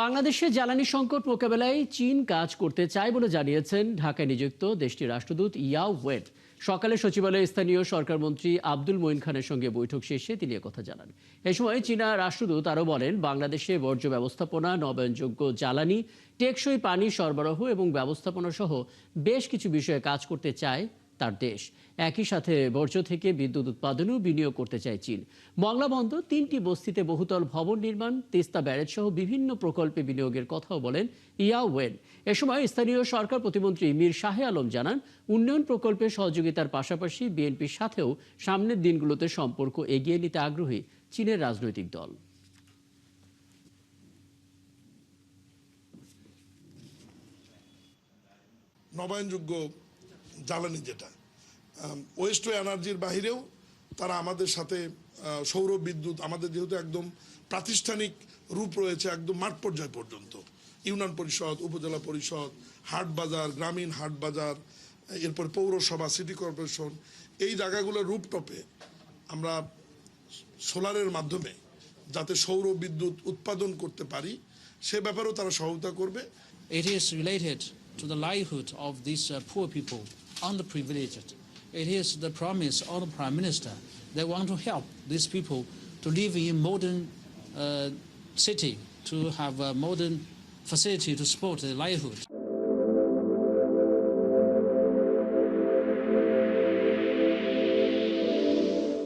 বাংলাদেশে জ্বালানি সংকট মোকাবেলায় চীন কাজ করতে চায় বলে জানিয়েছেন ঢাকায় নিযুক্ত দেশটির রাষ্ট্রদূত ইয়াও ওয়েন। সকালে সচিবালয়ে স্থানীয় সরকারমন্ত্রী আব্দুল মঈন খানের সঙ্গে বৈঠক শেষে তিনি কথা জানান। এ সময় চীনা রাষ্ট্রদূত আরও বলেন, বাংলাদেশে বর্জ্য ব্যবস্থাপনা, নবায়নযোগ্য জ্বালানি, টেকসই পানি সরবরাহ এবং ব্যবস্থাপনা সহ বেশ কিছু বিষয়ে কাজ করতে চায় তার দেশ। একই সাথে বর্জ্য থেকে বিদ্যুৎ উৎপাদনেও বিনিয়োগ করতে চায় চীন। মংলা বন্দর, 3টি বস্তিতে বহুতল ভবন নির্মাণ, তিস্তা ব্যারেজ সহ বিভিন্ন প্রকল্পে বিনিয়োগের কথাও বলেন ইয়াও ওয়েন। এ সময় স্থানীয় সরকার প্রতিমন্ত্রী মীর শাহে আলম জানান, উন্নয়ন প্রকল্পে সহযোগিতার পাশাপাশি বিএনপির সাথেও সামনের দিনগুলোতে সম্পর্ক এগিয়ে নিতে আগ্রহী চীনের রাজনৈতিক দল। নবায়নযোগ্য জ্বালানি যেটা ওয়েস্ট টু এনার্জির বাহিরেও তারা আমাদের সাথে সৌর বিদ্যুৎ, আমাদের যেহেতু একদম প্রাতিষ্ঠানিক রূপ রয়েছে একদম মাঠ পর্যায় পর্যন্ত, ইউনিয়ন পরিষদ, উপজেলা পরিষদ, হাট বাজার, গ্রামীণ হাট বাজার, এরপর পৌরসভা, সিটি কর্পোরেশন, এই জায়গাগুলোর রূপটপে আমরা সোলারের মাধ্যমে যাতে সৌর বিদ্যুৎ উৎপাদন করতে পারি সে ব্যাপারেও তারা সহায়তা করবে। It is related to the livelihood of these poor people, underprivileged. It is the promise of the Prime Minister. They want to help these people to live in modern city, to have a modern facility to support their livelihood.